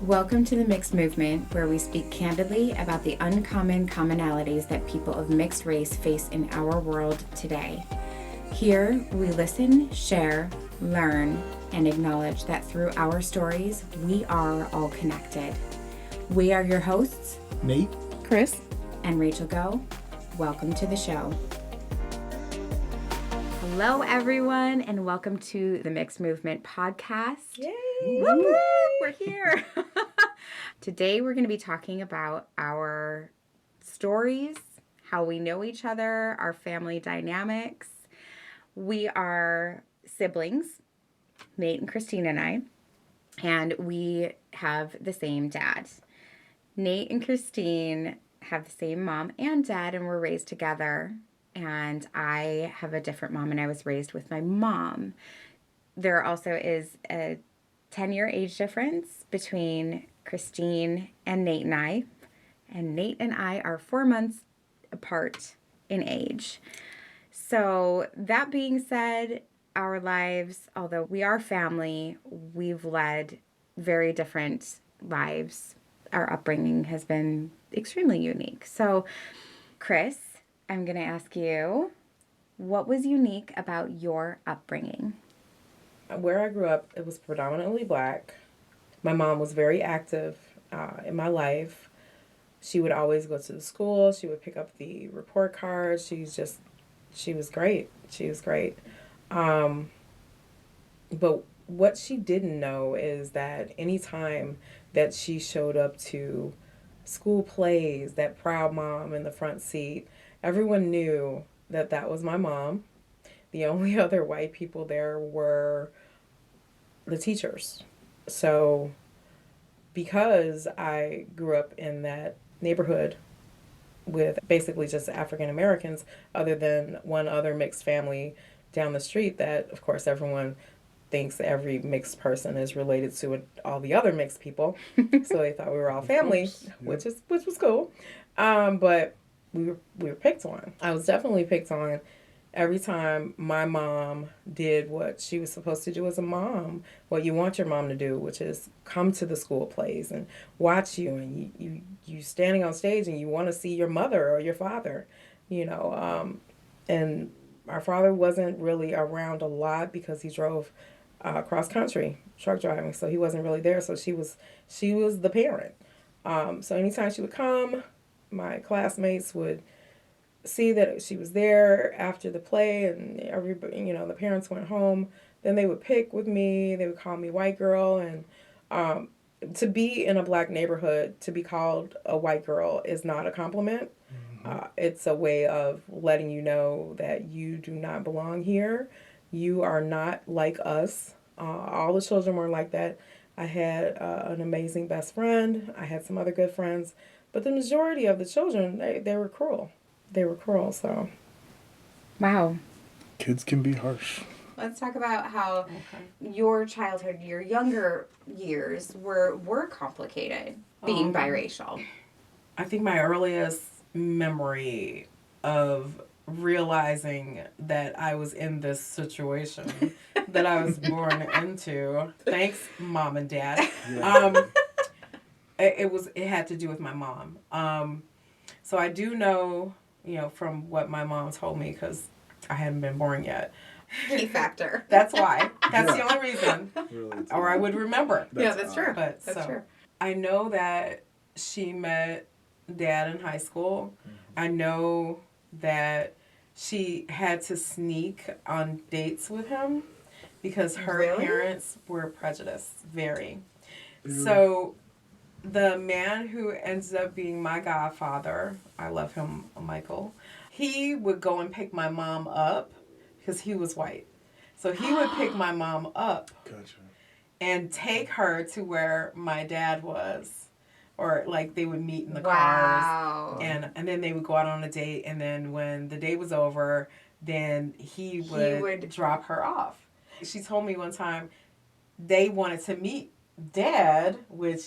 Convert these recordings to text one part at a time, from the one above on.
Welcome to the Mixed Movement, where we speak candidly about the uncommon commonalities that people of mixed race face in our world today. Here, we listen, share, learn, and acknowledge that through our stories, we are all connected. We are your hosts, Nate, Chris, and Rachael Go. Welcome to the show. Hello, everyone, and welcome to the Mixed Movement podcast. Yay! Woo-woo! We're here. Today, we're going to be talking about our stories, how we know each other, our family dynamics. We are siblings, Nate and Christine and I, and we have the same dad. Nate and Christine have the same mom and dad, and were raised together. And I have a different mom, and I was raised with my mom. There also is a 10-year age difference between Christine and Nate and I. And Nate and I are 4 months apart in age. So that being said, our lives, although we are family, we've led very different lives. Our upbringing has been extremely unique. So, Chris, I'm going to ask you, what was unique about your upbringing? Where I grew up, it was predominantly black. My mom was very active in my life. She would always go to the school. She would pick up the report cards. She was great. She was great. But what she didn't know is that anytime that she showed up to school plays, that proud mom in the front seat, everyone knew that that was my mom. The only other white people there were the teachers. So because I grew up in that neighborhood with basically just African Americans, other than one other mixed family down the street that, of course, everyone thinks every mixed person is related to all the other mixed people. So they thought we were all family, which was cool. But we were picked on. I was definitely picked on every time my mom did what she was supposed to do as a mom, what you want your mom to do, which is come to the school plays and watch you, and you standing on stage and you want to see your mother or your father, and our father wasn't really around a lot because he drove cross country truck driving, so he wasn't really there. So she was the parent. So anytime she would come, my classmates would see that she was there after the play, and everybody, the parents went home. Then they would pick with me. They would call me white girl, and to be in a black neighborhood, to be called a white girl is not a compliment. It's a way of letting you know that you do not belong here. You are not like us. All the children weren't like that. I had an amazing best friend. I had some other good friends, but the majority of the children, they were cruel. They were cruel, so. Wow. kids can be harsh. Let's talk about how your childhood, your younger years were complicated being biracial. I think my earliest memory of realizing that I was in this situation that I was born into, thanks mom and dad, it had to do with my mom. So I do know, from what my mom told me, because I hadn't been born yet. Key factor. That's why. That's the only reason. Really, or I would remember. That's true. But That's true. I know that she met Dad in high school. I know that she had to sneak on dates with him because her parents were prejudiced, very. So the man who ends up being my godfather, I love him, Michael, he would go and pick my mom up because he was white. So he would pick my mom up and take her to where my dad was. Or like they would meet in the cars. And then they would go out on a date, and then when the date was over, then he would drop her off. She told me one time they wanted to meet Dad, which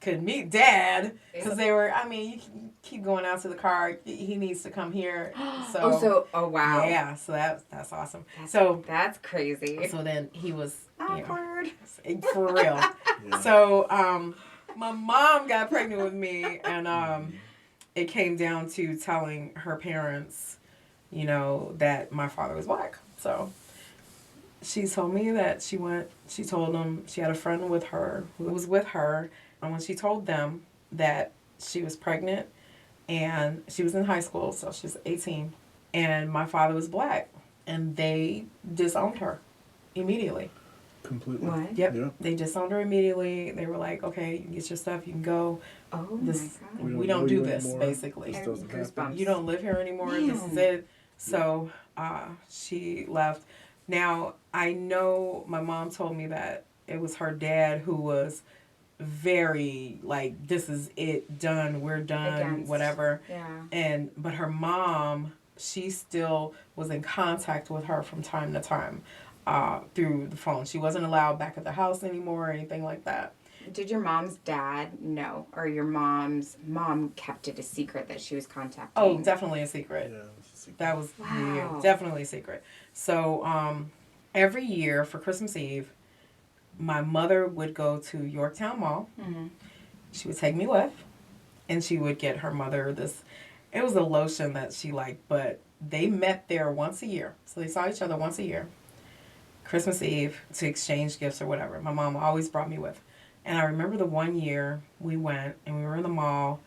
could meet Dad, because they were, you can keep going out to the car. He needs to come here. Oh wow. Yeah, so that's awesome. That's crazy. So then he was awkward. For real. Yeah. So My mom got pregnant with me, and it came down to telling her parents, that my father was black. So she told me that she told them she had a friend with her who was with her. And when she told them that she was pregnant and she was in high school, so she was 18, and my father was black, and they disowned her immediately. Completely. What? Yep. Yeah. They disowned her immediately. They were like, okay, you can get your stuff, you can go. Oh This my God. we don't know do you this, anymore. basically. This doesn't happen. Goosebumps. You don't live here anymore. This is it. So she left. Now, I know my mom told me that it was her dad who was very like, this is it, done, we're done, Against. whatever. Yeah. But her mom, she still was in contact with her from time to time through the phone. She wasn't allowed back at the house anymore or anything like that. Did your mom's dad know, or your mom's mom kept it a secret that she was contacting? Oh, definitely a secret. Yeah, it's a secret. That was Wow. definitely a secret. So every year for Christmas Eve, my mother would go to Yorktown Mall. Mm-hmm. She would take me with, and she would get her mother this. It was a lotion that she liked, but they met there once a year. So they saw each other once a year. Christmas Eve to exchange gifts or whatever. My mom always brought me with. And I remember the one year we went and we were in the mall.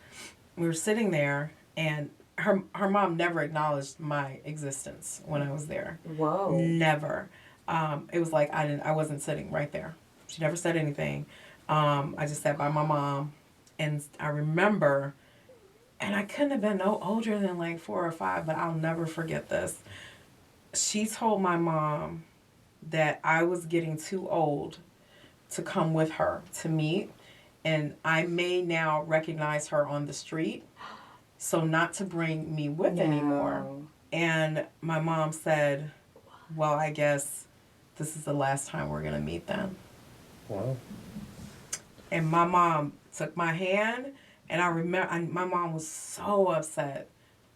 We were sitting there, and her mom never acknowledged my existence when I was there. Whoa. Never. It was like I wasn't sitting right there. She never said anything. I just sat by my mom, and I remember, and I couldn't have been no older than like 4 or 5, but I'll never forget this. She told my mom that I was getting too old to come with her to meet, and I may now recognize her on the street, so not to bring me with anymore. And my mom said, well, I guess this is the last time we're going to meet then. Wow. And my mom took my hand, and I remember my mom was so upset.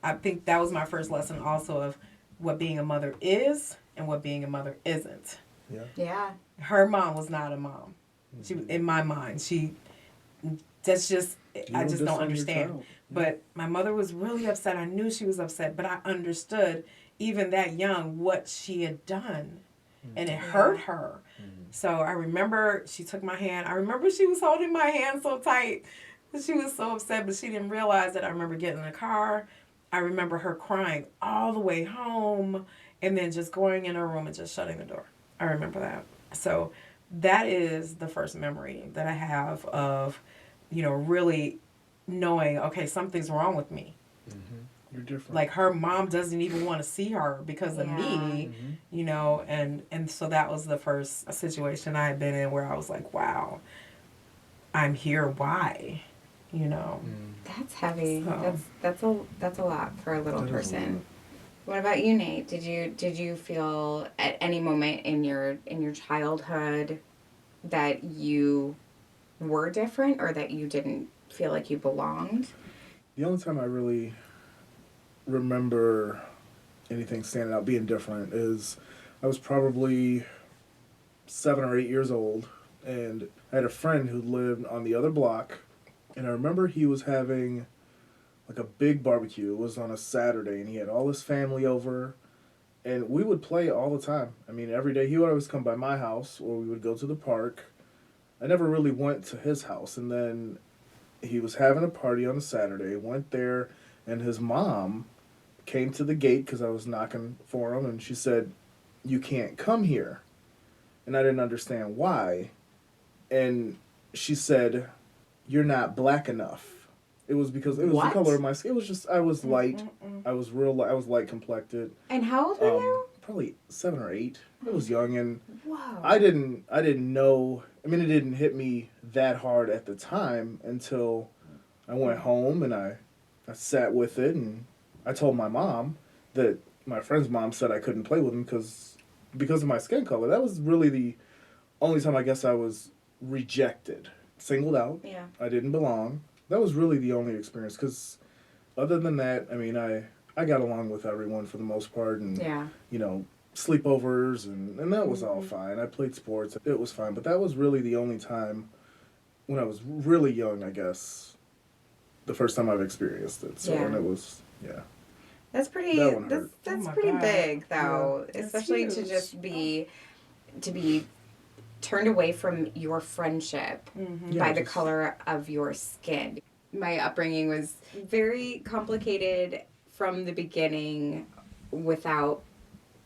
I think that was my first lesson also of what being a mother is and what being a mother isn't. Yeah. Yeah. Her mom was not a mom. She was, in my mind, that's just, I just don't understand. But my mother was really upset. I knew she was upset, but I understood even that young what she had done. And it hurt her. So I remember she took my hand. I remember she was holding my hand so tight. She was so upset, but she didn't realize that. I remember getting in the car. I remember her crying all the way home and then just going in her room and just shutting the door. I remember that. So that is the first memory that I have of, really knowing, okay, something's wrong with me. Mm-hmm. You're different. Like her mom doesn't even want to see her because of me, and so that was the first situation I had been in where I was like, wow, I'm here. Why? That's heavy. So. That's a lot for a little That is a person. lot. What about you, Nate? Did you feel at any moment in your childhood that you were different, or that you didn't feel like you belonged? The only time I really remember anything standing out being different is I was probably 7 or 8 years old, and I had a friend who lived on the other block, and I remember he was having like a big barbecue. It was on a Saturday, and he had all his family over, and we would play all the time. I mean, every day he would always come by my house, or we would go to the park. I never really went to his house, and then he was having a party on a Saturday, went there, and his mom came to the gate because I was knocking for him, and she said, "You can't come here." And I didn't understand why. And she said, "You're not black enough." It was because it was What? the color of my skin. It was just, I was light. I was light complected. And how old were you? Probably 7 or 8. I was young, and Whoa. I didn't know. I mean, it didn't hit me that hard at the time until I went home and I sat with it, and I told my mom that my friend's mom said I couldn't play with him because of my skin color. That was really the only time I guess I was rejected, singled out. Yeah. I didn't belong. That was really the only experience, because other than that, I mean, I got along with everyone for the most part, and Yeah. sleepovers, and that was all fine. I played sports. It was fine, but that was really the only time when I was really young, I guess, the first time I've experienced it. So, Yeah. and it was, That's pretty. That one That's hurt. that's Oh my pretty God. big, though. That's Especially to huge. just be turned away from your friendship Yeah, by the just- color of your skin. My upbringing was very complicated from the beginning, without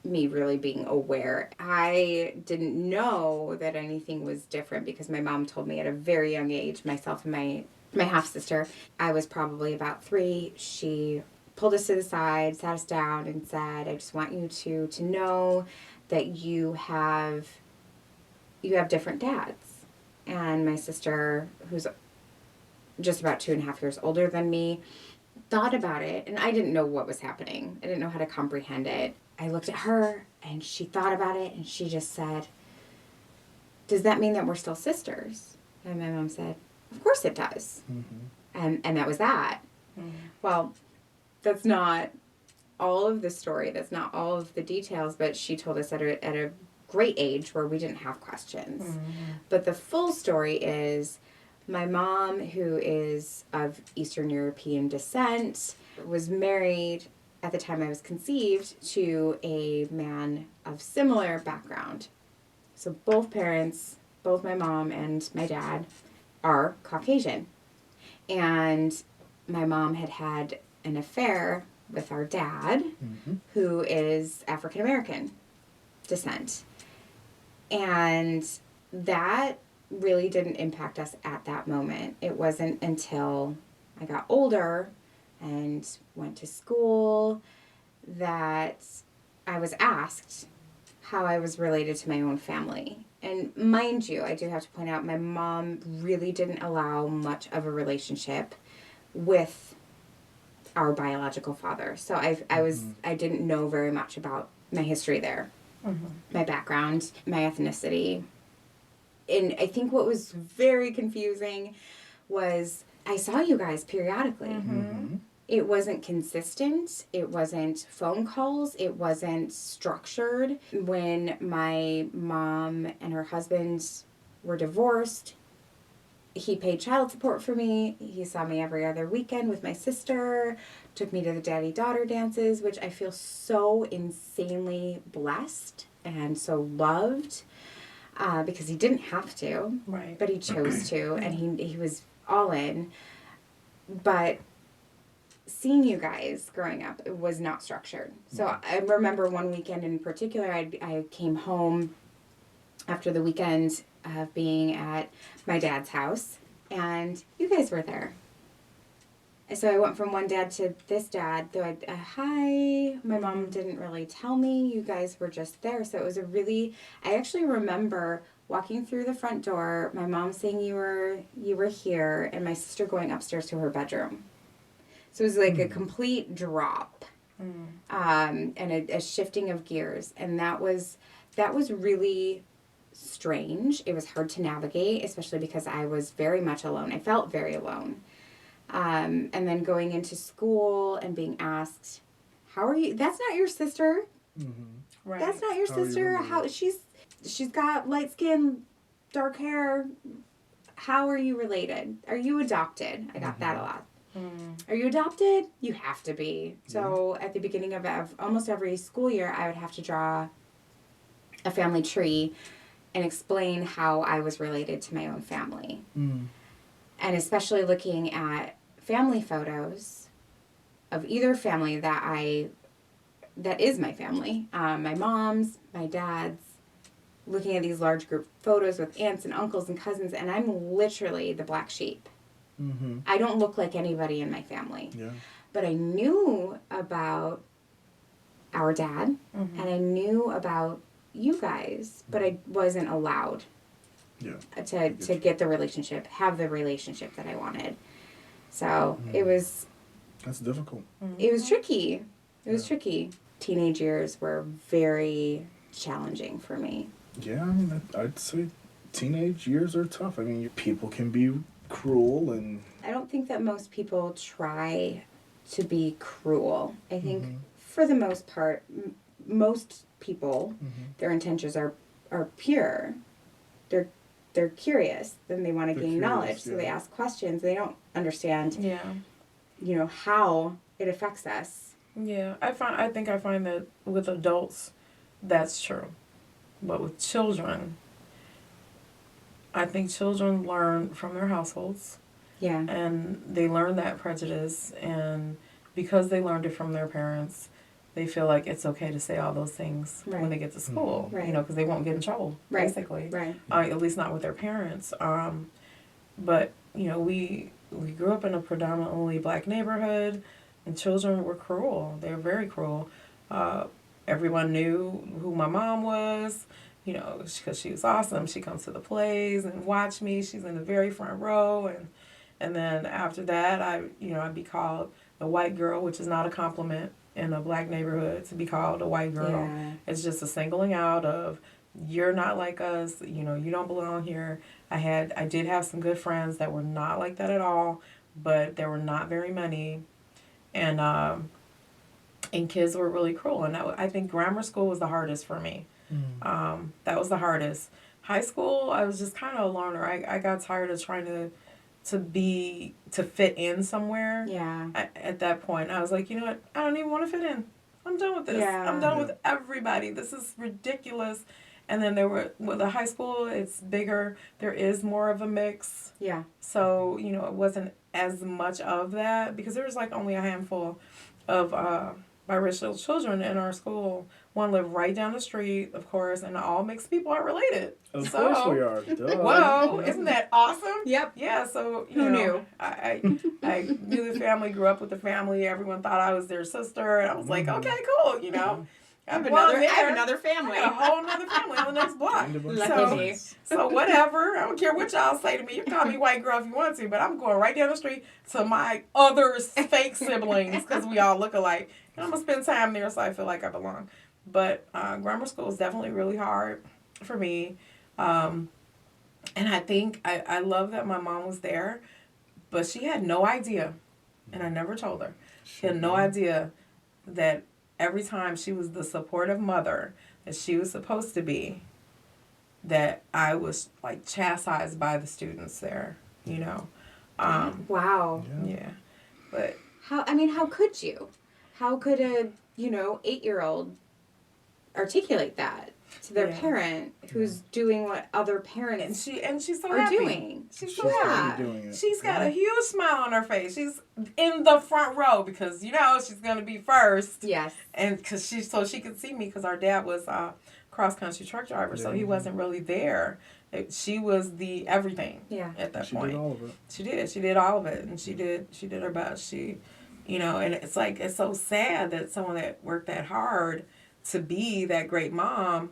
me really being aware. I didn't know that anything was different because my mom told me at a very young age, myself and my half sister. I was probably about 3. She pulled us to the side, sat us down, and said, "I just want you to know that you have different dads." And my sister, who's just about 2.5 years older than me, thought about it, and I didn't know what was happening. I didn't know how to comprehend it. I looked at her, and she thought about it, and she just said, "Does that mean that we're still sisters?" And my mom said, "Of course it does." And that was that. Well, that's not all of the story. That's not all of the details, but she told us at a great age where we didn't have questions. But the full story is my mom, who is of Eastern European descent, was married at the time I was conceived to a man of similar background. So both parents, both my mom and my dad, are Caucasian. And my mom had an affair with our dad, who is African American descent. And that really didn't impact us at that moment. It wasn't until I got older and went to school that I was asked how I was related to my own family. And mind you, I do have to point out, my mom really didn't allow much of a relationship with our biological father. So I didn't know very much about my history there, my background, my ethnicity. And I think what was very confusing was I saw you guys periodically. It wasn't consistent. It wasn't phone calls. It wasn't structured. When my mom and her husband were divorced, he paid child support for me. He saw me every other weekend with my sister, took me to the daddy-daughter dances, which I feel so insanely blessed and so loved, because he didn't have to, Right. but he chose to, and he was all in. But seeing you guys growing up, it was not structured. So I remember one weekend in particular, I came home after the weekend of being at my dad's house, and you guys were there. And so I went from one dad to this dad, though hi, my mom didn't really tell me, you guys were just there. So it was I actually remember walking through the front door, my mom saying you were here, and my sister going upstairs to her bedroom. So it was like a complete drop, and a shifting of gears. And that was really strange. It was hard to navigate, especially because I was very much alone. I felt very alone. And then going into school and being asked, "How are you? That's not your sister. Right. That's not your How are you sister. related?" How she's got light skin, dark hair. How are you related? Are you adopted?" I got that a lot. Are you adopted? You have to be. So at the beginning of almost every school year, I would have to draw a family tree and explain how I was related to my own family. And especially looking at family photos of either family that is my family, my mom's, my dad's, looking at these large group photos with aunts and uncles and cousins, and I'm literally the black sheep. I don't look like anybody in my family. Yeah. But I knew about our dad, and I knew about you guys, but I wasn't allowed to get the relationship, have the relationship that I wanted. So it was... That's difficult. It was tricky. It was tricky. Teenage years were very challenging for me. Yeah, I mean, I'd say teenage years are tough. I mean, people can be cruel and... I don't think that most people try to be cruel. I think for the most part, most people, their intentions are pure. They're they're curious, then they want to They're gain curious, knowledge, so they yeah. ask questions. They don't understand, Yeah. How it affects us. Yeah. I think I find that with adults, that's true. But with children, I think children learn from their households. Yeah. And they learn that prejudice, and because they learned it from their parents, they feel like it's okay to say all those things when they get to school, Right. because they won't get in trouble, basically. Right. At least not with their parents. But we grew up in a predominantly black neighborhood, and children were cruel. They were very cruel. Everyone knew who my mom was, because she was awesome. She comes to the plays and watch me. She's in the very front row, and then after that, I'd be called a white girl, which is not a compliment in a black neighborhood to be called a white girl. Yeah. It's just a singling out of, you're not like us, you don't belong here. I did have some good friends that were not like that at all, but there were not very many. And kids were really cruel. And I think grammar school was the hardest for me. That was the hardest. High school, I was just kind of a loner. I got tired of trying to fit in somewhere. Yeah. At that point, I was like, you know what? I don't even want to fit in. I'm done with this. Yeah. I'm done with everybody. This is ridiculous. And then with the high school, it's bigger. There is more of a mix. Yeah. So, it wasn't as much of that, because there was like only a handful of biracial children in our school. One lived right down the street, of course, and all mixed people are related. Of course we are. Duh. Whoa, isn't that awesome? Yep. Yeah, so, Who knew? I knew the family, grew up with the family. Everyone thought I was their sister, and I was like, okay, cool, I have another family. I have a whole other family on the next block. Lucky me. So whatever. I don't care what y'all say to me. You can call me white girl if you want to, but I'm going right down the street to my other fake siblings, because we all look alike. And I'm going to spend time there so I feel like I belong. But grammar school is definitely really hard for me. And I think I love that my mom was there, but she had no idea, and I never told her. She had no idea that every time she was the supportive mother that she was supposed to be, that I was like chastised by the students there, Wow. Yeah. But how could you? How could a, 8-year-old articulate that to their parent who's doing what other parents and she's so are happy. doing? She's so happy. Doing it. She's got a huge smile on her face. She's in the front row because she's gonna be first. Yes. And because she could see me, because our dad was a cross country truck driver, so he wasn't really there. She was the everything. Yeah. At that She point. did all of it. She did. She did all of it, and she did her best. She, and it's like, it's so sad that someone that worked that hard to be that great mom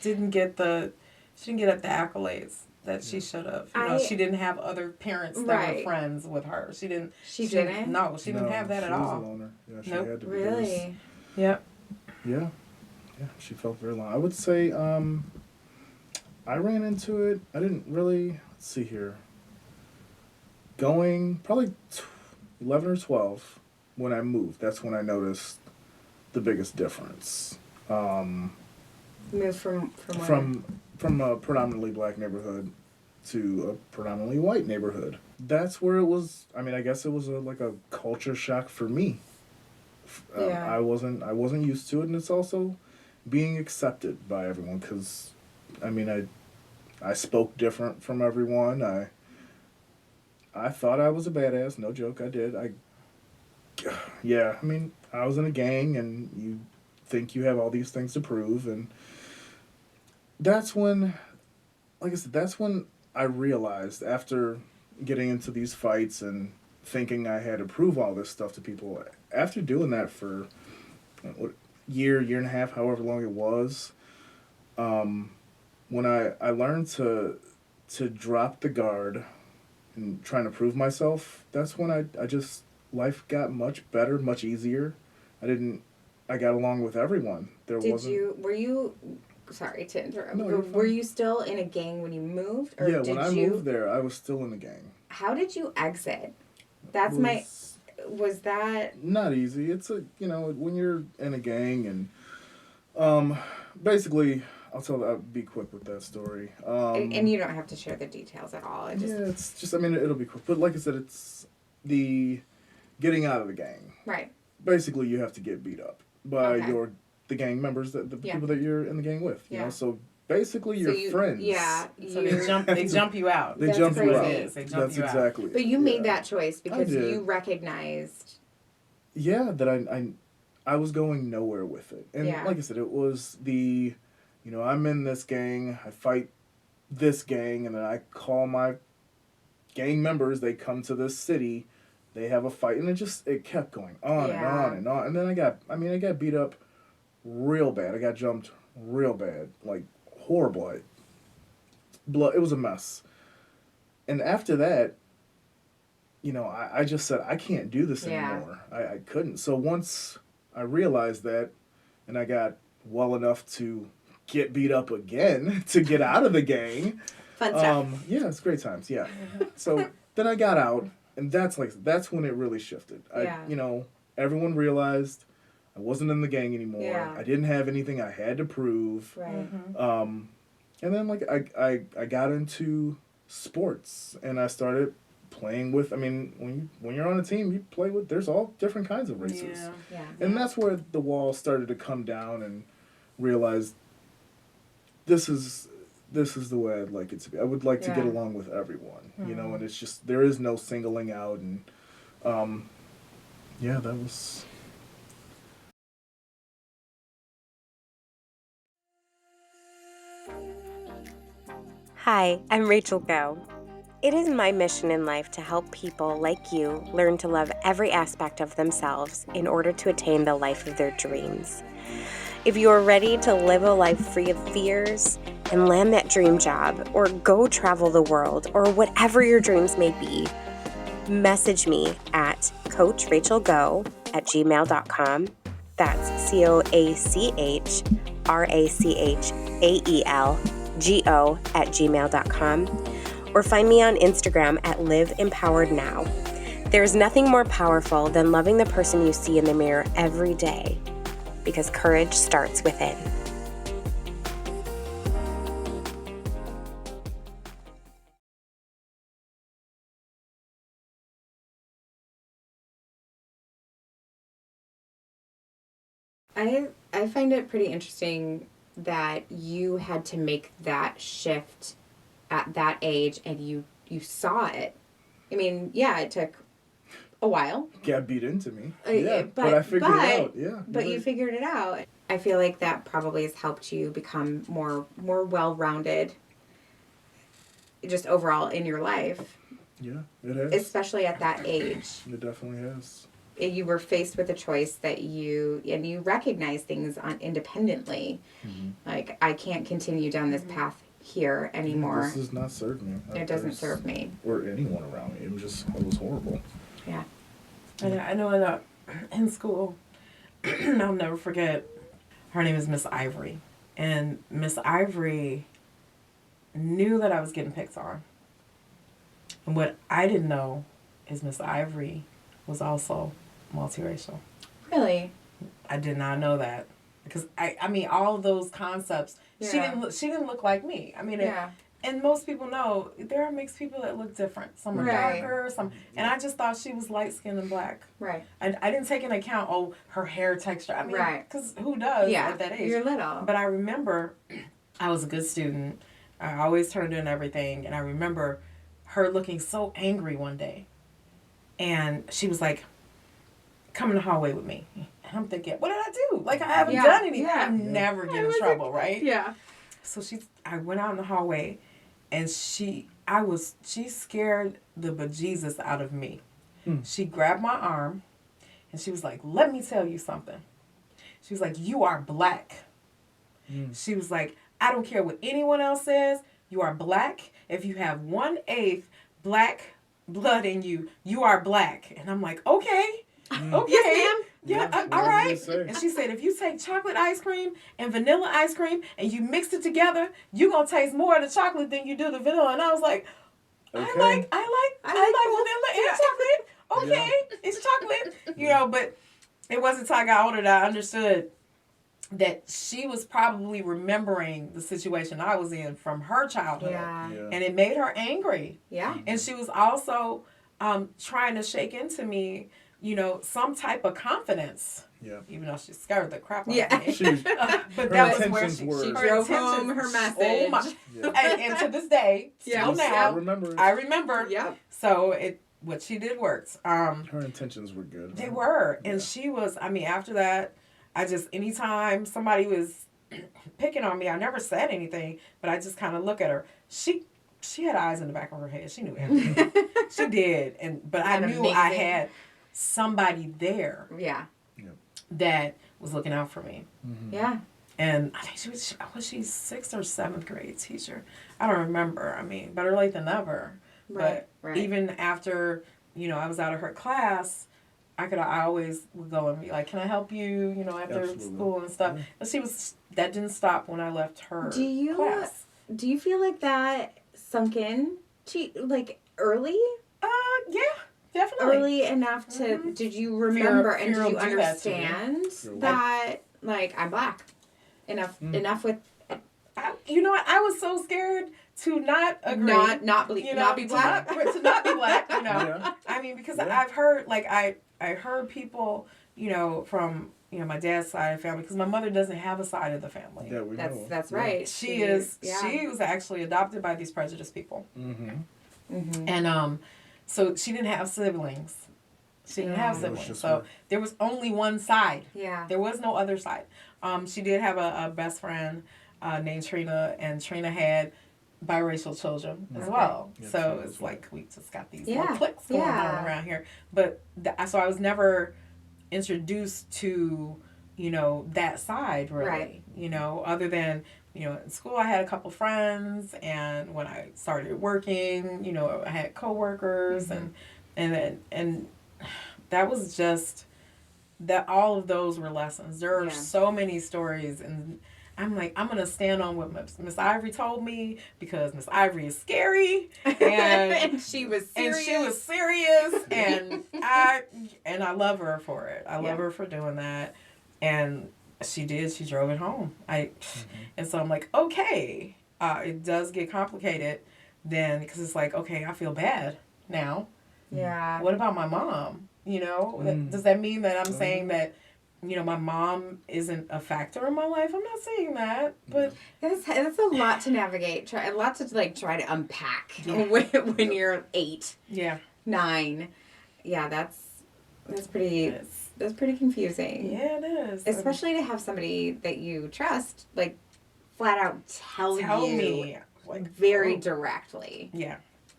didn't get the accolades that she should have. She didn't have other parents that were friends with her. She didn't. She didn't? No, she didn't have that at all. She was a loner. Yeah, she Nope. had to be. Really? Yep. Yeah. Yeah, she felt very long. I would say I ran into it. I didn't really, let's see here. Going probably 11 or 12 when I moved. That's when I noticed the biggest difference. Move from where? From a predominantly black neighborhood to a predominantly white neighborhood. That's where it was. I mean, I guess it was like a culture shock for me. Yeah. I wasn't used to it, and it's also being accepted by everyone, because I spoke different from everyone. I thought I was a badass. No joke, I did. I was in a gang, and you think you have all these things to prove, and that's when, like I said, that's when I realized, after getting into these fights and thinking I had to prove all this stuff to people, after doing that for year and a half, however long it was, when I learned to drop the guard and trying to prove myself, that's when I just, life got much better, much easier. I got along with everyone. Were you, sorry to interrupt, No, you're were fine. you still in a gang when you moved? Or When I moved there, I was still in the gang. How did you exit? Was that... Not easy. It's when you're in a gang, and basically I'll be quick with that story. And you don't have to share the details at all. Yeah, it's just, I mean, it'll be quick. But like I said, it's the getting out of the gang. Right. Basically, you have to get beat up by Okay. the gang members, the Yeah. people that you're in the gang with. You Yeah. know, so basically, So your friends. Yeah. So they jump you out. They That's jump you out. crazy. They jump That's you out. exactly. But you yeah. made that choice because did. you recognized. Yeah, that I was going nowhere with it, and Yeah. like I said, it was I'm in this gang, I fight this gang, and then I call my gang members. They come to this city, they have a fight, and it kept going on and Yeah. on and on, and then I got beat up real bad. I got jumped real bad, like horrible. Blood. It was a mess, and after that, I just said, I can't do this Yeah. anymore. I couldn't. So once I realized that, and I got well enough to get beat up again to get out of the gang. Fun stuff. Yeah, it's great times. Yeah. So then I got out, and that's when it really shifted. Yeah. Everyone realized I wasn't in the gang anymore. Yeah. I didn't have anything I had to prove. Right. And then I got into sports, and I started playing with, when you're on a team, you play with, there's all different kinds of races. Yeah. Yeah. And that's where the wall started to come down, and realize this is the way I'd like it to be. I would like to get Yeah. along with everyone, and it's just, there is no singling out, and that was... Hi, I'm Rachael Go. It is my mission in life to help people like you learn to love every aspect of themselves in order to attain the life of their dreams. If you are ready to live a life free of fears and land that dream job, or go travel the world, or whatever your dreams may be, message me at coachrachelgo@gmail.com. That's CoachRachelGo@gmail.com. Or find me on Instagram at Live Empowered Now. There is nothing more powerful than loving the person you see in the mirror every day, because courage starts within. I find it pretty interesting that you had to make that shift at that age, and you saw it. I mean, yeah, it took a while. Got beat into me. But I figured it out. Yeah. But you figured it out. I feel like that probably has helped you become more well-rounded, just overall in your life. Yeah, it has. Especially at that age. It definitely has. You were faced with a choice that you recognize things independently. Mm-hmm. Like, I can't continue down this path here anymore. This does not serve me. It doesn't serve me. Or anyone around me. It was horrible. Yeah. And I know in school, I'll never forget, her name is Miss Ivory. And Miss Ivory knew that I was getting picked on. And what I didn't know is Miss Ivory was also multiracial. Really? I did not know that. Because I mean all of those concepts, Yeah. she didn't look like me. I mean, Yeah. and most people know there are mixed people that look different. Some are Right. darker, some, and I just thought she was light skinned and black. Right. I didn't take into account her hair texture. I mean, Right. because who does at that age? You're little. But I remember I was a good student. I always turned in everything, and I remember her looking so angry one day, and she was like, "Come in the hallway with me." And I'm thinking, what did I do? Like, I haven't done anything. Yeah. I never get in trouble, right? Yeah. So I went out in the hallway, and she scared the bejesus out of me. She grabbed my arm, and she was like, "Let me tell you something." She was like, "You are black." She was like, "I don't care what anyone else says. You are black. If you have 1/8 black blood in you, you are black." And I'm like, okay. Okay. Yes, ma'am. Yeah, all right. And she said, if you take chocolate ice cream and vanilla ice cream and you mix it together, you're going to taste more of the chocolate than you do the vanilla. And I was like, Okay. I like vanilla and chocolate. Okay, it's chocolate. But it wasn't until I got older that I understood that she was probably remembering the situation I was in from her childhood. Yeah. And it made her angry. Yeah. And she was also trying to shake into me, some type of confidence. Yeah. Even though she scared the crap out Yeah. of me. Her But that was where intentions she were- She drove intentions- home her message. Oh my. Yeah. And to this day, Yeah. still I now, remember it. I remember. Yep. So what she did works. Her intentions were good. They were. And Yeah. she was, after that, anytime somebody was picking on me, I never said anything, but I just kind of look at her. She had eyes in the back of her head. She knew everything. She did. But I That's knew I amazing. had somebody there Yeah. that was looking out for me. Mm-hmm. Yeah. And I think was she 6th or 7th grade teacher? I don't remember. Better late than never. Right. But even after, I was out of her class, I always would go and be like, can I help you, after Absolutely. school and stuff. Yeah. And that didn't stop when I left her Do class. you feel like that sunk in to like early? Yeah, definitely. Early enough to Mhm. did you remember and fear did you will do that to you. understand Fear will. that like I'm black? Enough with You know what? I was so scared to not agree. not be not be to black. to not be black, Yeah. Because Yeah. I've heard, I heard people, from, my dad's side of the family, because my mother doesn't have a side of the family. That we know. That's Yeah. right. She was actually adopted by these prejudiced people. Mm-hmm. Mhm. And so she didn't have siblings. She didn't have Yeah. siblings. Just So her. there was only one side. Yeah. There was no other side. She did have a best friend named Trina, and Trina had biracial children as Okay. well. Yeah, So Trina it's as well. like we just got these Yeah. little cliques going Yeah. on around here. But so I was never introduced to, that side really. Right. Other than, in school I had a couple friends, and when I started working, I had coworkers, and that was just that all of those were lessons. There are Yeah. so many stories, and I'm like, I'm gonna stand on what Miss Ivory told me, because Miss Ivory is scary, and and she was serious. and she was serious, and I love her for it. I love Yeah. her for doing that, and she did. She drove it home. And so I'm like, okay, it does get complicated then, because it's like, okay, I feel bad now. Yeah. What about my mom? Mm. Does that mean that I'm saying that, my mom isn't a factor in my life? I'm not saying that, but That's a lot to navigate. A lot to try to unpack Yeah. when you're 8, yeah, 9. Yeah, that's pretty confusing. yeah, it is. Especially to have somebody that you trust flat out tell you me, very oh, directly yeah,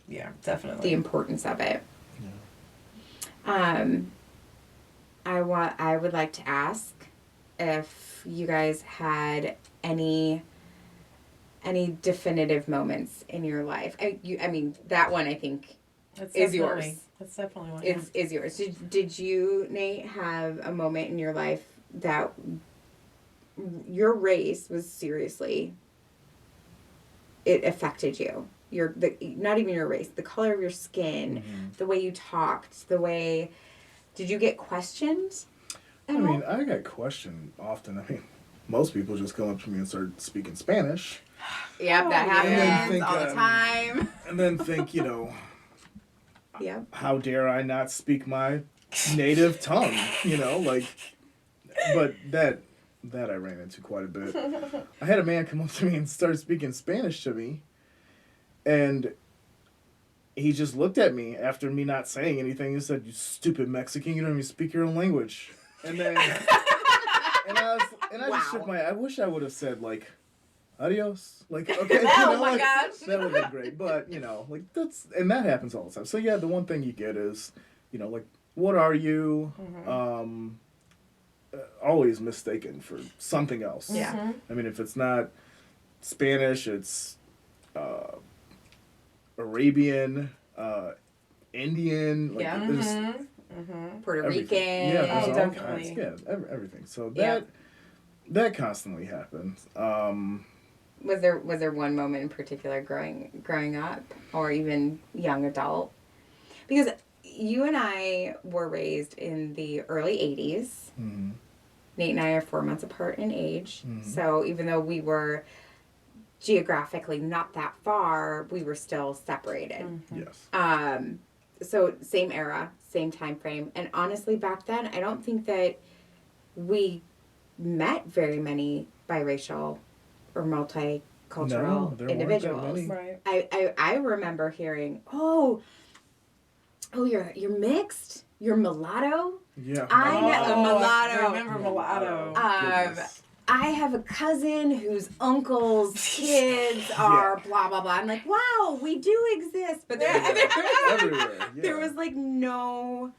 the definitely. importance of it. I would like to ask if you guys had any definitive moments in your life. I mean that one I think That's is definitely- yours. That's definitely one. is yours. Did you, Nate, have a moment in your life that your race was seriously, it affected you? Not even your race, the color of your skin, the way you talked, did you get questioned at all? I got questioned often. Most people just come up to me and start speaking Spanish, Yep, that Oh, happens yeah. think, all the time. and then think, Yep. how dare I not speak my native tongue, but that I ran into quite a bit. I had a man come up to me and start speaking Spanish to me, and he just looked at me after me not saying anything and said, "You stupid Mexican, you don't even speak your own language." And then, and I just shook my. I wish I would have said adios. Okay. Oh my gosh. That would have been great. But that happens all the time. So yeah, the one thing you get is, what are you? Mm-hmm. Always mistaken for something else. Yeah. If it's not Spanish, it's Arabian, Indian. Yeah. There's Puerto everything. Rican. Yeah, there's all definitely. kinds. Yeah, everything. So Yeah. that constantly happens. Was there one moment in particular growing up or even young adult? Because you and I were raised in the early 80s. Mhm. Nate and I are 4 months apart in age. Mhm. So even though we were geographically not that far, we were still separated. Yes. So same era, same time frame. And honestly, back then, I don't think that we met very many biracial or multicultural No, there weren't that individuals. many. Right. I remember hearing, oh, you're mixed, you're mulatto. Yeah. I know a mulatto. I remember mulatto. Goodness. I have a cousin whose uncle's kids are blah blah blah. I'm like, wow, we do exist, but Everywhere. Yeah. there was like no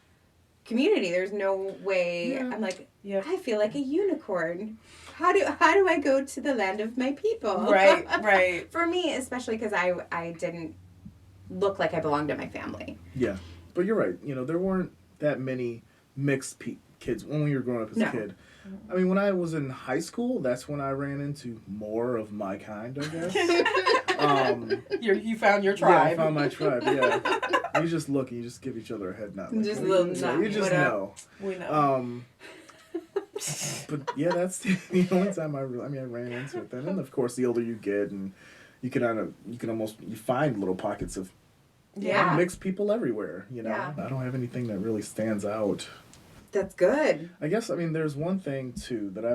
community. There's no way. Yeah. I'm like, Yep. I feel like a unicorn. How do I go to the land of my people? Right. For me, especially because I didn't look like I belonged to my family. Yeah, but you're right. You know, there weren't that many mixed kids when we were growing up as a kid. I mean, when I was in high school, that's when I ran into more of my kind, I guess. You found your Yeah, tribe. I found my tribe, yeah. You just look and you just give each other a head nod. Like, Just a "Hey," little yeah, nod. you just What up? know. We know. But yeah, that's the only time I ran into it then. And of course, the older you get, and you you find little pockets of Yeah. mixed people everywhere. You know, Yeah. I don't have anything that really stands out. That's good. I guess, I mean, there's one thing, too, that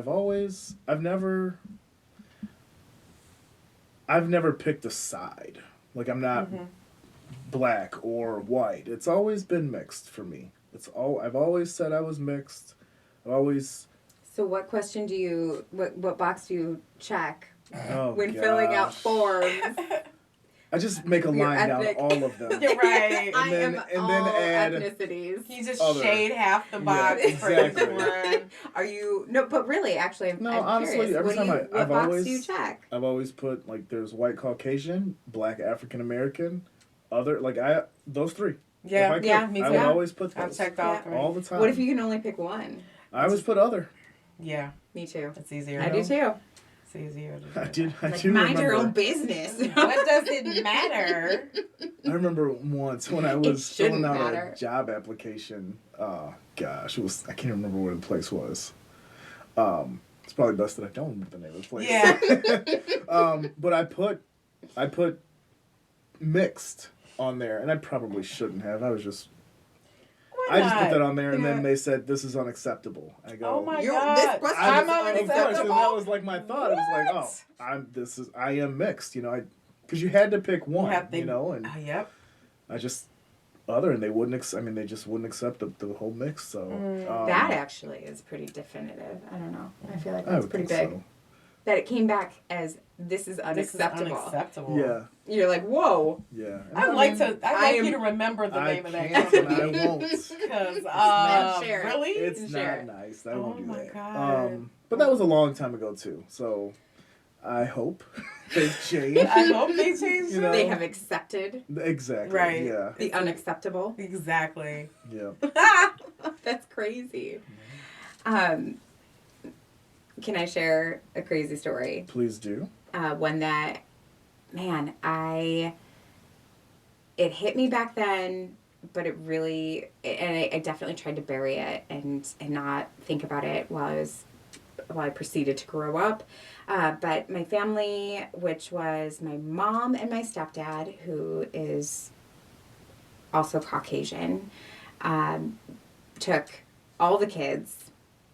I've never picked a side. Like, I'm not black or white. It's always been mixed for me. I've always said I was mixed. I've always... So what question do you, what box do you check Oh, when filling out gosh. forms? I just make a Your line down ethnic. all of them. You're right. I then- am and then all add ethnicities. You just Other. shade half the Yeah, box for each exactly. one. Are you, no, but really, actually, No, I'm honestly, curious. every time what I've box always- do you check? I've always put, like, there's white Caucasian, black African American, other, like, those three. Yeah, If I could, yeah, me I too. would always put I've those. checked all Yeah. three. All the time. What if you can only pick one? I always put other. Yeah, Me too. it's easier. I do too. It's easier to do. I do Like, mind mind your own business. What does it matter? I remember once when I was shouldn't filling out matter. a job application. Gosh, I can't remember where the place was. It's probably best that I don't remember the name of the place. Yeah. But I put mixed on there, and I probably shouldn't have. I just put that on there, and then they said this is unacceptable. I go, Oh my You're- god! this question I'm is of course, and unacceptable. that was like my thought. It was like, oh, I am mixed, you know, because you had to pick one, you know, and Yep. I just and they wouldn't. They just wouldn't accept the whole mix. So That actually is pretty definitive. I don't know. I feel like I that's would pretty think big. so. That it came back as this is This is unacceptable. unacceptable. Yeah, You're like, whoa. yeah. I'd like I you am- to remember the I name of that can't, and company. I won't. Because, share it. really? It's Share. not nice. I won't Oh do my that. God. But that was a long time ago too. So I hope they've changed. I hope they change You know, They have accepted Exactly. Right. Yeah. the unacceptable. Exactly. Yeah. That's crazy. Can I share a crazy story? Please do. One that, man, it hit me back then, but it really, and I definitely tried to bury it and not think about it while I proceeded to grow up. But my family, which was my mom and my stepdad, who is also Caucasian, took all the kids.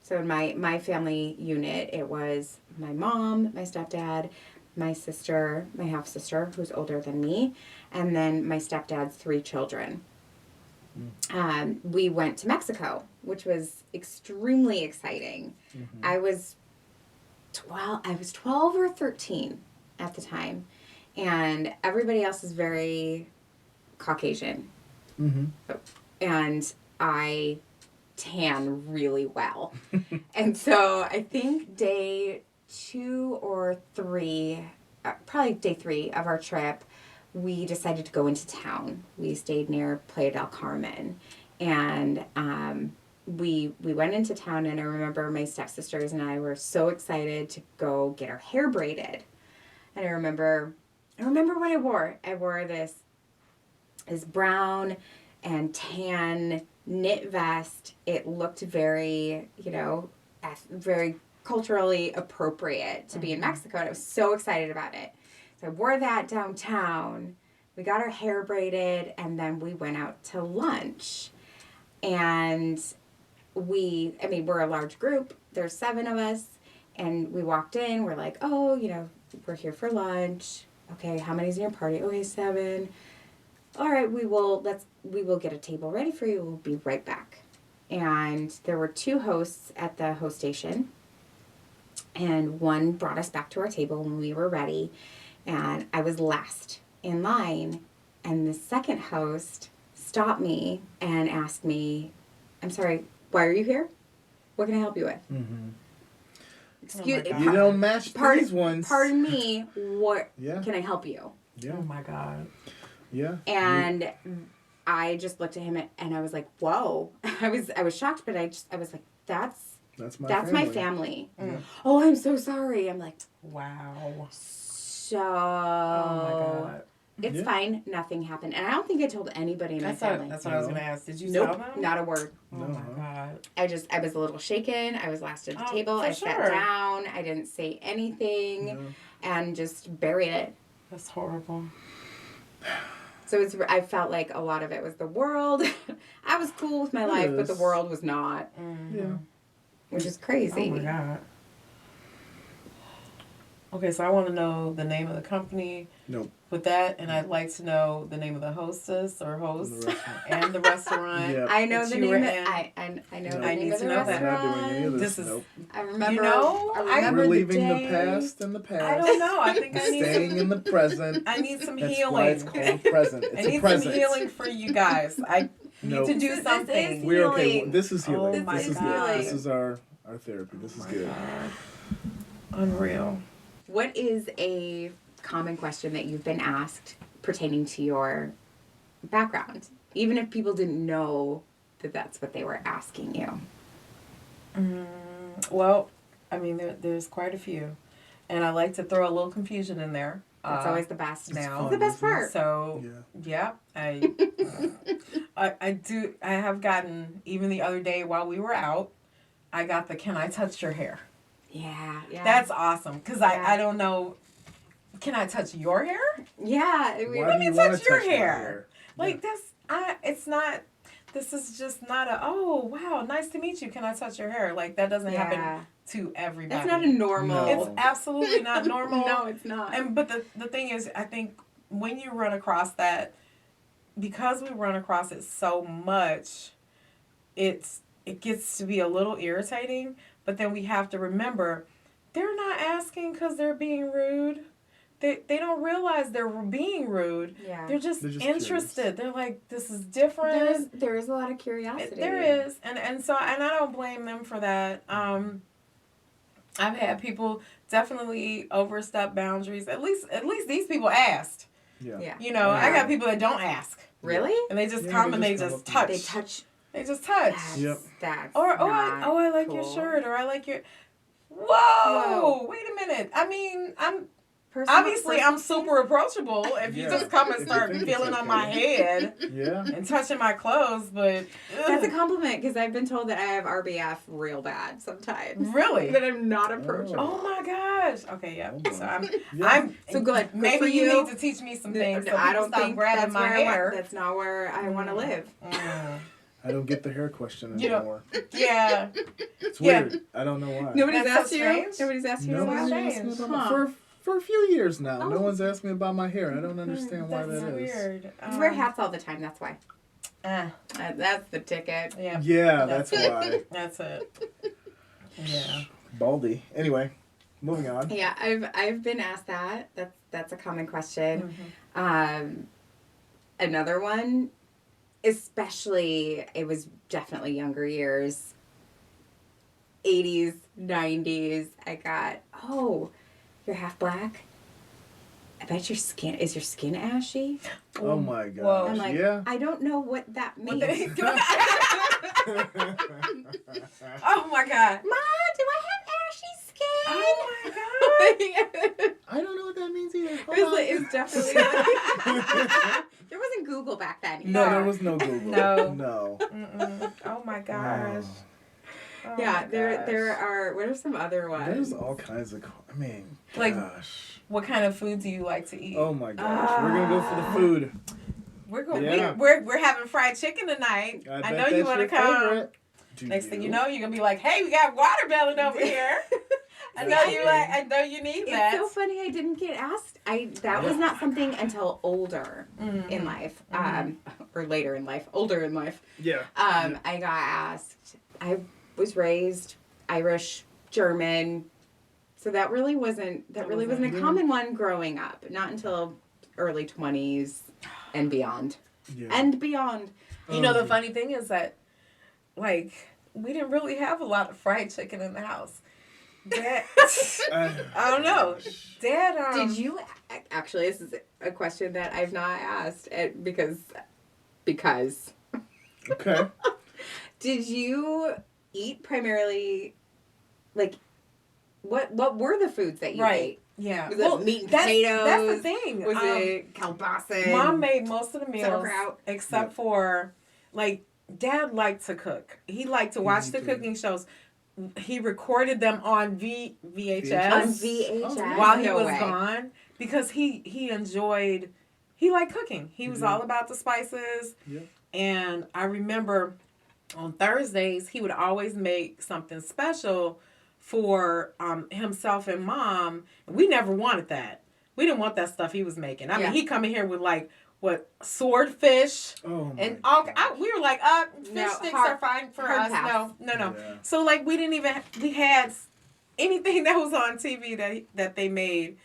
So in my family unit, it was my mom, my stepdad, my sister, my half-sister, who's older than me, and then my stepdad's 3 children. We went to Mexico, which was extremely exciting. Mm-hmm. I was 12 or 13 at the time, and everybody else is very Caucasian. Mm-hmm. And I tan really well. And so I think day 2 or 3, probably day 3 of our trip, we decided to go into town. We stayed near Playa del Carmen. And we went into town, and I remember my stepsisters and I were so excited to go get our hair braided. And I remember what I wore. I wore this brown and tan knit vest. It looked very, very culturally appropriate to be in Mexico, and I was so excited about it. So I wore that downtown. We got our hair braided, and then we went out to lunch. And we're a large group. There's 7 of us, and we walked in. We're like, oh, we're here for lunch. Okay, how many's in your party? Okay, 7. All right, we will get a table ready for you. We'll be right back. And there were 2 hosts at the host station, and one brought us back to our table when we were ready, and I was last in line, and the second host stopped me and asked me, I'm sorry, why are you here? What can I help you with? Mm-hmm. Excuse me. You don't match these ones. Pardon me, what can I help you? Yeah. Oh my God. Yeah. And I just looked at him and I was like, whoa. I was shocked, but I was like, that's my family. Mm. Oh, I'm so sorry. I'm like, wow. so Oh my God. it's fine. Nothing happened. And I don't think I told anybody in my family. That's what I was going to ask. Did you Nope, tell them? not a word. Oh my God. I was a little shaken. I was last at the table. I sat down. I didn't say anything and just buried it. That's horrible. So I felt like a lot of it was the world. I was cool with my life, but the world was not. Mm-hmm. Yeah. Which is crazy. Oh my God. Okay, so I want to know the name of the company. Nope. With that, and I'd like to know the name of the hostess or host and the restaurant. Yep. I know the you name. were I know No. the I name need of to the know that. We're not doing any of restaurant. this. This is- Nope. I remember. I remember We're leaving the day. past in the past. I don't know. I think I need Staying some. in the present. I need some That's healing. why it's called present. It's I a need present. some healing for you guys. I Nope. need to do This is something. We're okay. healing. This is healing. Oh my this is God. good. This is our therapy. This is good. Unreal. What is a common question that you've been asked pertaining to your background, even if people didn't know that that's what they were asking you? Well, I mean, there's quite a few, and I like to throw a little confusion in there. That's always the best. now. It's the best part. So yeah, I do. I have gotten, even the other day while we were out, I got the "Can I touch your hair?" Yeah. That's awesome because I don't know. Can I touch your hair? Yeah. Let me touch your hair. Like Yeah. this, it's not. This is just not a. Oh wow, nice to meet you. Can I touch your hair? Like that doesn't happen to everybody. That's not a normal. No. It's absolutely not normal. No, it's not. But the thing is, I think when you run across that, because we run across it so much, it gets to be a little irritating. But then we have to remember, they're not asking because they're being rude. They don't realize they're being rude. Yeah. They're just curious. interested. They're like, this is different. There is a lot of curiosity. There is, and I don't blame them for that. I've had people definitely overstep boundaries. At least these people asked. Yeah. You know, I got people that don't ask, Really? and they just Yeah, come they and they just just come up touch. They touch. They just touch. Yep. That's Or not I like your cool. shirt, or I like your. Whoa! Wait a minute. I mean, Obviously, I'm super approachable if you Yeah. just come and If you start think it's feeling on okay. my head Yeah. and touching my clothes, but That's a compliment because I've been told that I have RBF real bad sometimes. really. That I'm not approachable. Oh my gosh. Okay, yeah. Oh, So my. I'm So good. Maybe for you need to teach me some things. So I people don't stop think grabbing that's my where hair. that's not where I want to live. Mm. I don't get the hair question You know, anymore. Yeah. It's Yeah. weird. I don't know why. Nobody's That's so asked you. strange. Nobody's asked you. Nobody's about asked me strange. about my, Huh. for a few years now. Oh. No one's asked me about my hair. I don't understand why That's that is. weird. I wear hats all the time. That's why. Ah, That's the ticket. yeah. Yeah, that's why. That's it. Yeah. Baldy. Anyway, moving on. Yeah, I've been asked that. That's a common question. Mm-hmm. Another one, especially it was definitely younger years. 80s, 90s. I got, oh, you're half black. I bet your skin is your skin ashy. Oh my gosh. Whoa. I'm like, Yeah. I don't know what that means. Oh my God. Ma, do I have ashy skin? Oh my God. I don't know what that means either. Hold It on. was definitely. There wasn't Google back then. No, either. there was no Google. No. No. Mm-mm. Oh my gosh. Yeah, my there gosh. are. What are some other ones? There's all kinds of. Like- gosh. What kind of food do you like to eat? Oh my gosh. We're gonna go for the food. We're going. Yeah. We're having fried chicken tonight. I know you want to come. Next thing you know, you're gonna be like, "Hey, we got watermelon over here." I know you like. I know you need that. It's so funny I didn't get asked. That was not something until older in life, or later in life, older in life. Yeah. I got asked. I was raised Irish, German, so that really wasn't a common one growing up. Not until early 20s and beyond, Yeah. and beyond. You know, the funny thing is that, like, we didn't really have a lot of fried chicken in the house. Dad, I don't know. Dad, Did you actually? This is a question that I've not asked because. Okay. Did you eat primarily, like, what were the foods that you ate? Yeah. Was it meat and potatoes? That's the thing. Was it kielbasa? Mom made most of the meals sauerkraut? except for, like, Dad liked to cook. He liked to watch the too. cooking shows. He recorded them on VHS. On VHS? While he No was way. gone, because he enjoyed, he liked cooking. He was all about the spices. Yeah. And I remember on Thursdays, he would always make something special for himself and Mom. We never wanted that. We didn't want that stuff he was making. I mean, he'd come in here with, like, swordfish. Oh my And all, we were like, fish No, sticks hard- are fine for hard us. pass. No. Yeah. So, like, we had anything that was on TV that they made.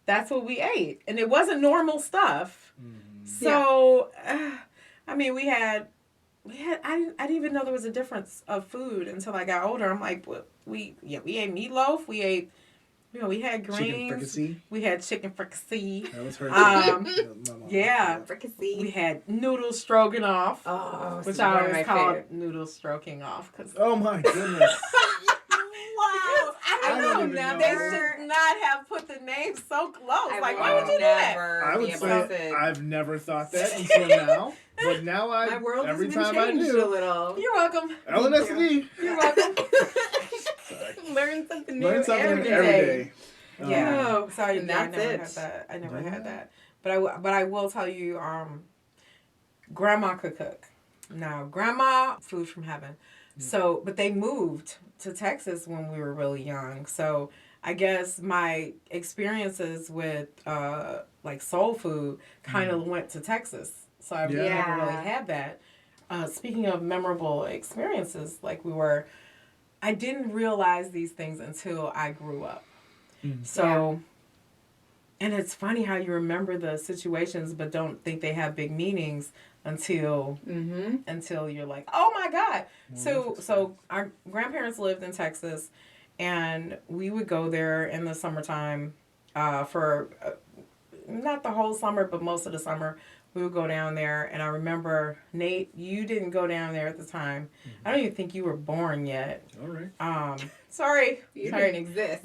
That's what we ate. And it wasn't normal stuff. So, I mean, I didn't even know there was a difference of food until I got older. I'm like, we ate meatloaf. We ate, we had Chicken greens. fricassee. We had chicken fricassee. That was her. Um, Mom. yeah. Fricassee. We had noodle stroganoff. Oh, Which one I of always my call favorite. noodle stroking off. Cause Oh my goodness. wow. I don't even know. They should not have put the name so close. Why would you do that? I would Be able say to- I've never thought that until now. But now My world every has been time I changed a do. little. You're welcome. LNSD. You're welcome. Learn something new Learn something every every day. day. Yeah. Oh, Sorry, and I that's never it. had that. I never Yeah. had that. But I will tell you, Grandma could cook. Now, Grandma, food from heaven. So, but they moved to Texas when we were really young. So, I guess my experiences with like soul food kind of went to Texas. So I never really had that. Speaking of memorable experiences, like I didn't realize these things until I grew up. So, and it's funny how you remember the situations but don't think they have big meanings until you're like, oh my God. So our grandparents lived in Texas, and we would go there in the summertime for not the whole summer, but most of the summer. We would go down there, and I remember, Nate, you didn't go down there at the time. I don't even think you were born yet. All right. Sorry. You Sorry. didn't exist.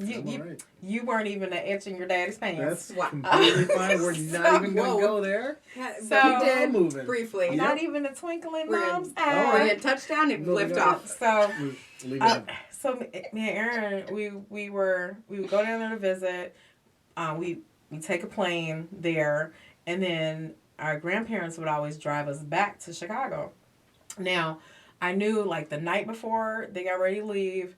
You weren't even an itch in your daddy's pants. That's completely fine. We're not even going to go there. So we did moving. briefly. Yep. Not even a twinkle in mom's We're eye. in touchdown and Moving lift on. off. So, Leave it. so me and Aaron, we would go down there to visit. We take a plane there, and then our grandparents would always drive us back to Chicago. Now, I knew like the night before they got ready to leave,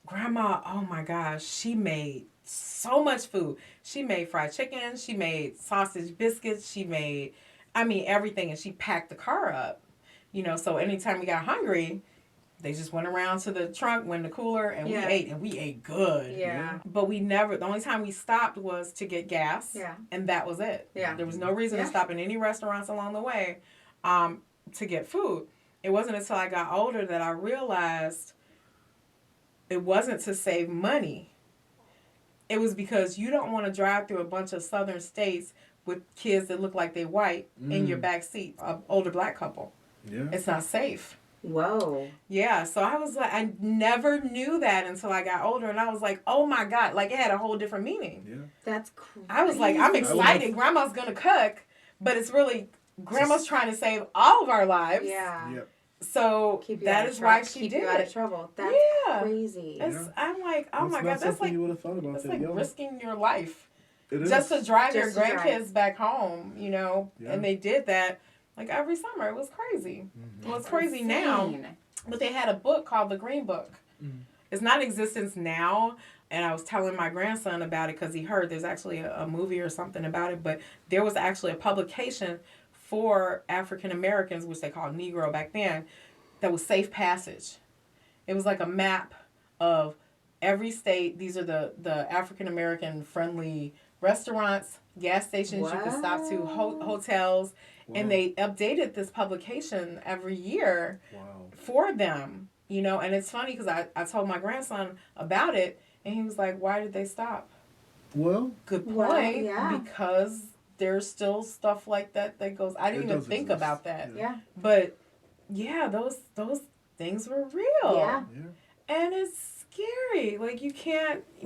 Grandma, oh my gosh, she made so much food. She made fried chicken. She made sausage biscuits. She made, everything. And she packed the car up. So anytime we got hungry, they just went around to the trunk, went in the cooler, and we ate. And we ate good. Yeah. But the only time we stopped was to get gas. Yeah. And that was it. Yeah. There was no reason to stop in any restaurants along the way to get food. It wasn't until I got older that I realized it wasn't to save money. It was because you don't want to drive through a bunch of southern states with kids that look like they white in your back seat, an older black couple. Yeah. It's not safe. Whoa. Yeah, so I was like, I never knew that until I got older, and I was like, oh my God, like it had a whole different meaning. Yeah. That's crazy. I was like, I'm excited. Grandma's gonna cook, but it's really Grandma's trying to save all of our lives. Yeah. Yep. So Keep you that out of is trouble. why she Keep did you out of it. trouble. That's Yeah. crazy. It's, I'm like, oh That's my not God, that's something like, you would have thought about that's that like young. risking your life It just is. to drive your Just to drive. grandkids back home, you know? Yeah. And they did that like every summer. It was crazy. Well, it's crazy now. Insane. But they had a book called The Green Book. It's not in existence now. And I was telling my grandson about it because he heard there's actually a movie or something about it. But there was actually a publication for African Americans, which they called Negro back then, that was Safe Passage. It was like a map of every state. These are the African American friendly restaurants, gas stations you could stop to, hotels. Wow. And they updated this publication every year Wow. for them, you know. And it's funny because I told my grandson about it, and he was like, why did they stop? Well, Good point. Well, yeah. Because there's still stuff like that goes. I didn't It even does think exist. about that. Yeah. But yeah, those things were real. Yeah. yeah. And it's scary. Like we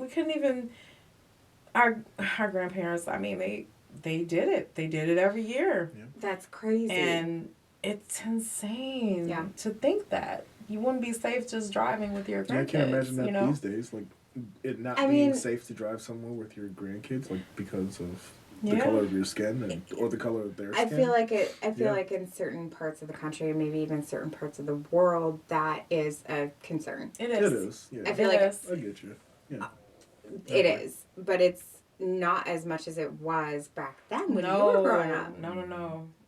couldn't even our grandparents, I mean, they did it. They did it every year. Yeah. That's crazy. And it's insane to think that. You wouldn't be safe just driving with your grandkids. Yeah, I can't imagine that you know? these days, like it not I being mean- safe to drive somewhere with your grandkids, like because of the Yeah. color of your skin or the color of their skin. I feel like it. I feel Yeah. like in certain parts of the country, maybe even certain parts of the world, that is a concern. It It is. is. Yeah. I feel It like is. I get you. Yeah. it is, but it's not as much as it was back then when you No. were growing up. No.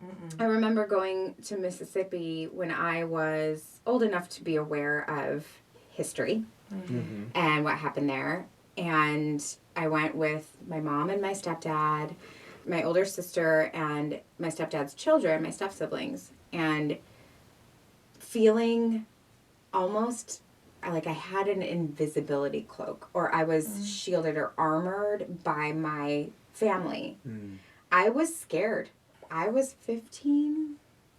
Mm-mm. I remember going to Mississippi when I was old enough to be aware of history Mm-hmm. and what happened there. And I went with my mom and my stepdad, my older sister, and my stepdad's children, my step siblings, and feeling almost like I had an invisibility cloak, or I was shielded or armored by my family. Mm. I was scared. I was 14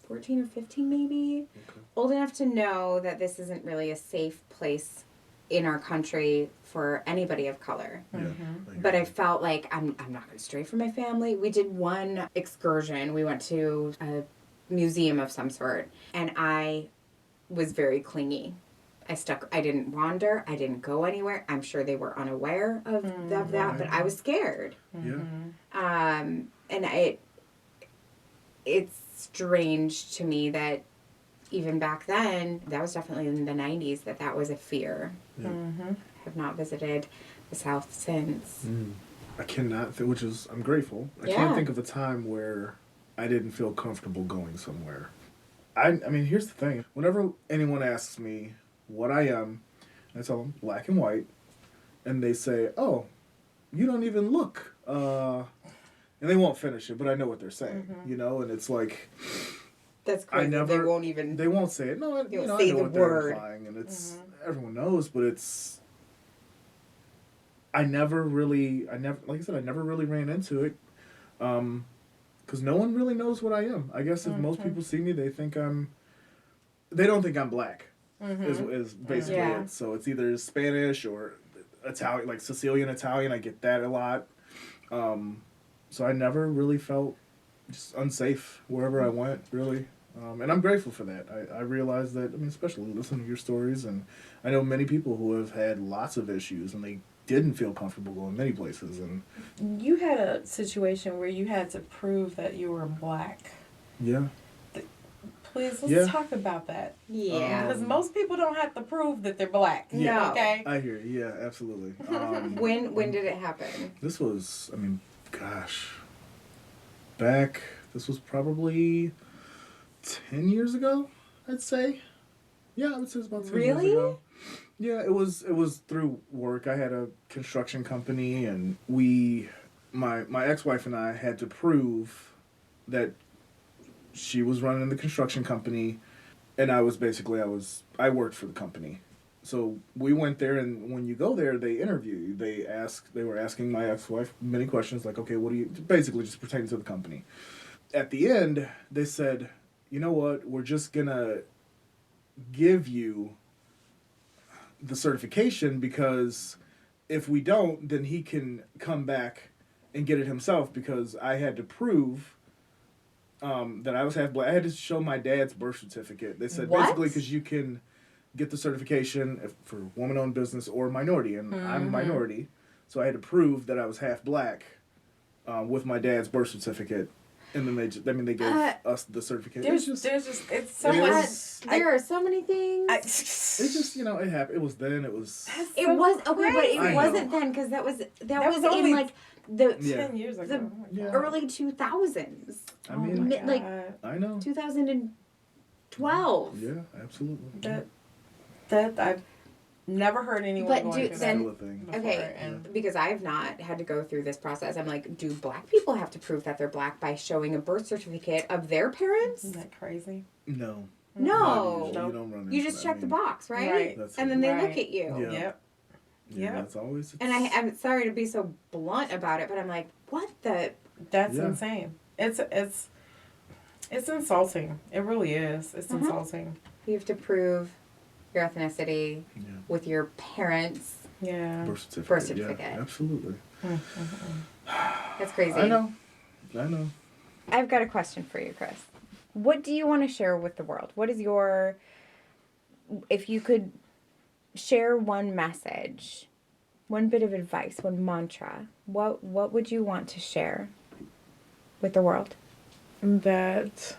or 15 maybe, Okay. old enough to know that this isn't really a safe place in our country for anybody of color. Yeah. Mm-hmm. But I felt like I'm not going to stray from my family. We did one excursion. We went to a museum of some sort, and I was very clingy. I didn't wander. I didn't go anywhere. I'm sure they were unaware of that, but I was scared. Yeah. And it's strange to me that even back then, that was definitely in the 90s, that was a fear. Yeah. Mm-hmm. I have not visited the South since. Mm. I cannot, which is, I'm grateful. I Yeah. can't think of a time where I didn't feel comfortable going somewhere. I mean, here's the thing. Whenever anyone asks me what I am, I tell them black and white, and they say, oh, you don't even look. And they won't finish it, but I know what they're saying, you know? And it's like, That's crazy. never- They won't even. they won't say it. No, They won't I say know the what word. they're implying, and it's, everyone knows, but it's, I never really ran into it. Because no one really knows what I am. I guess if most people see me, they don't think I'm black, is basically Yeah. it. So it's either Spanish or Italian, like Sicilian Italian. I get that a lot. So I never really felt just unsafe wherever I went, really. And I'm grateful for that. I realize that, I mean, especially listening to your stories, and I know many people who have had lots of issues, and they didn't feel comfortable going many places. And You had a situation where you had to prove that you were black. yeah. Please, let's Yeah. talk about that. Yeah. Because most people don't have to prove that they're black. Yeah. No. Okay? I hear you. Yeah, absolutely. When did it happen? This was, I mean, gosh, this was probably 10 years ago, I'd say. Yeah, I would say it was about 10 years Really? ago. Yeah, it was through work. I had a construction company, and my ex-wife and I had to prove that she was running the construction company, and I worked for the company. So we went there, and when you go there, they interview you. They were asking my ex-wife many questions, like, okay, what do you, basically just pertaining to the company. At the end, they said, you know what, we're just gonna give you the certification, because if we don't, then he can come back and get it himself, because I had to prove that I was half black. I had to show my dad's birth certificate. They said What? basically because you can get the certification for woman-owned business or minority, and I'm a minority, so I had to prove that I was half black with my dad's birth certificate. And then they gave us the certificate. It's so It much. was- There are so many things. It's just, it happened. It was then. It was. It was okay, but it I wasn't know. then because that was was in only like the Yeah. 10 years ago. the Oh my God. early 2000s, I Oh mean, my like God. I know. 2012. Yeah, absolutely. That I've never heard anyone But going do- through then- Still a thing. that Okay, before, and because I've not had to go through this process. I'm like, do black people have to prove that they're black by showing a birth certificate of their parents? isn't that crazy? No. No. Not usually. Nope. You don't run You into just that. check the box, right? Right. That's And it. then they Right. look at you. Yeah. Yep. Yeah, Yep. that's always. And I'm sorry to be so blunt about it, but I'm like, what the? That's Yeah. insane. It's insulting. It really is. It's Uh-huh. insulting. You have to prove your ethnicity Yeah. with your parents. Yeah. Birth certificate. Birth certificate. Yeah, absolutely. That's crazy. I know. I've got a question for you, Chris. What do you want to share with the world? What is your, if you could share one message, one bit of advice, one mantra, what would you want to share with the world? That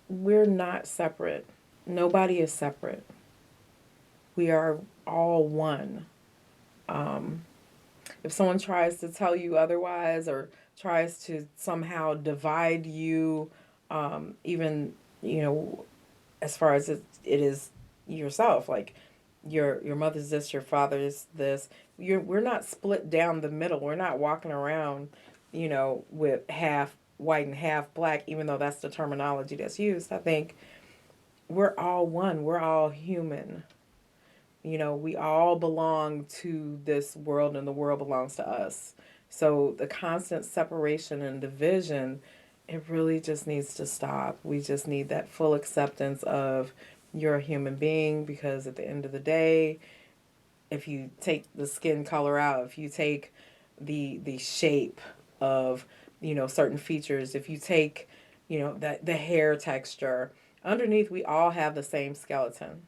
we're not separate. Nobody is separate. We are all one. If someone tries to tell you otherwise or tries to somehow divide you, even, as far as it is yourself, like your mother's this, your father's this, we're not split down the middle. We're not walking around, with half white and half black, even though that's the terminology that's used. I think we're all one. We're all human. We all belong to this world and the world belongs to us. So the constant separation and division, it really just needs to stop. We just need that full acceptance of you're a human being, because at the end of the day, if you take the skin color out, if you take the shape of, certain features, if you take, the hair texture, underneath we all have the same skeleton.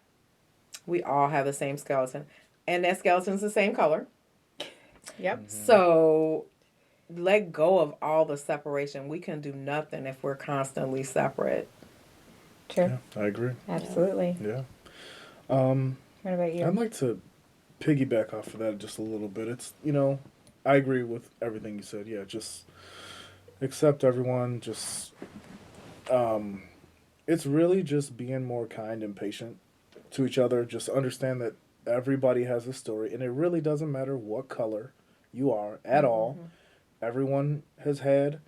We all have the same skeleton. And that skeleton's the same color. Yep. So let go of all the separation. We can do nothing if we're constantly separate. True. Yeah, I agree. Absolutely. Yeah. What about you? I'd like to piggyback off of that just a little bit. It's, I agree with everything you said. Yeah, just accept everyone. Just, it's really just being more kind and patient to each other. Just understand that everybody has a story, and it really doesn't matter what color you are at all. Everyone has had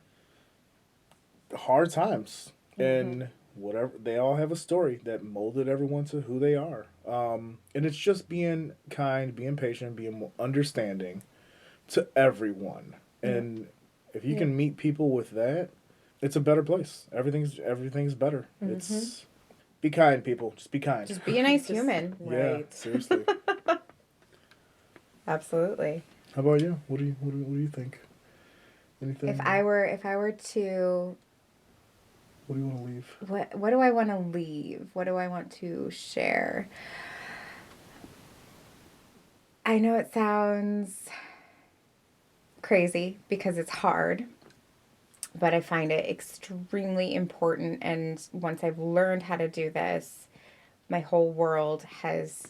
hard times, and whatever, they all have a story that molded everyone to who they are. And it's just being kind, being patient, being more understanding to everyone. And if you can meet people with that, it's a better place. Everything's better. It's be kind, people. Just be kind. Just be a nice human. Yeah, Right. seriously. Absolutely. How about you? What do you think? Anything? If I were to, What do you want to leave? what do I want to leave? What do I want to share? I know it sounds crazy because it's hard, but I find it extremely important. And once I've learned how to do this, my whole world has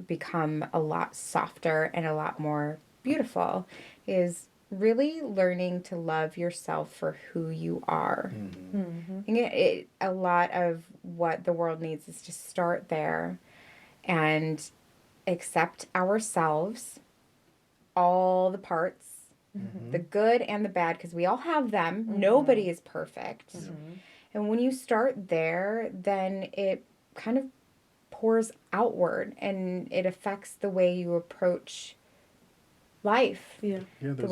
become a lot softer and a lot more beautiful, is really learning to love yourself for who you are. I think a lot of what the world needs is to start there and accept ourselves, all the parts, the good and the bad, because we all have them. Nobody is perfect. And when you start there, then it kind of pours outward and it affects the way you approach life. Yeah. Yeah, The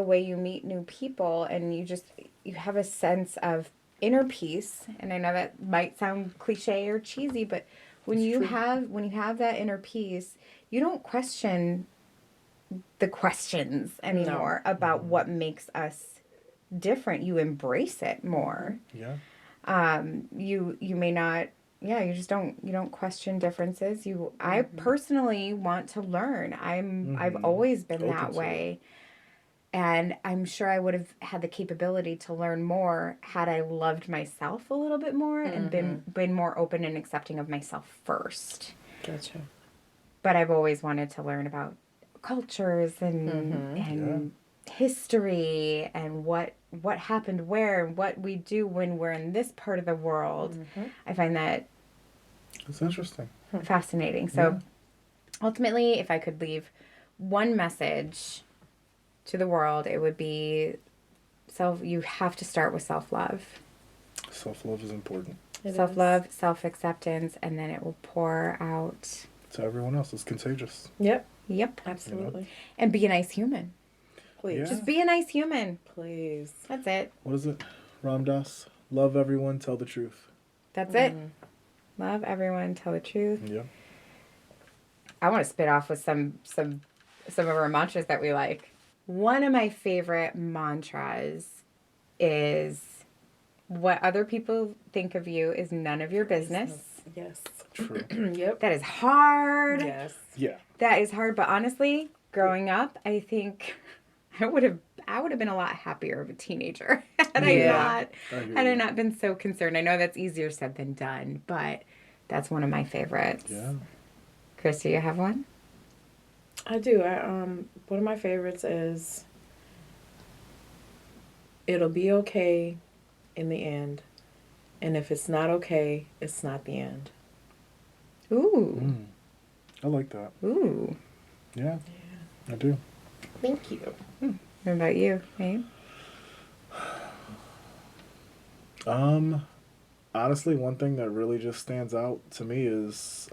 way you meet new people, and you have a sense of inner peace. And I know that might sound cliche or cheesy, but when you have that inner peace, you don't question the questions anymore about what makes us different, you embrace it more. Yeah. You may not, you just you don't question differences. I personally want to learn. I've always been Open that to way. And I'm sure I would have had the capability to learn more had I loved myself a little bit more and been more open and accepting of myself first. Gotcha. But I've always wanted to learn about cultures and history and what happened where and what we do when we're in this part of the world. I find that It's interesting. fascinating. So ultimately, if I could leave one message to the world, it would be you have to start with self-love. Self-love is important. Self-love, self-acceptance, and then it will pour out To everyone else. It's contagious. Yep. Yep. Absolutely. And be a nice human. Please. Yeah. Just be a nice human. Please. That's it. What is it? Ram Dass? Love everyone, tell the truth. That's it. Love everyone, tell the truth. Yeah. I want to spit off with some of our mantras that we like. One of my favorite mantras is, what other people think of you is none of your business. Yes. True. Yep. That is hard. Yes. Yeah. That is hard, but honestly, growing up, I think I would have been a lot happier of a teenager had I not been so concerned. I know that's easier said than done, but that's one of my favorites. Yeah. Chris, do you have one? I do. One of my favorites is, it'll be okay in the end. And if it's not okay, it's not the end. Ooh. I like that. Ooh. Yeah. I do. Thank you. What about you, Abe? Honestly, one thing that really just stands out to me is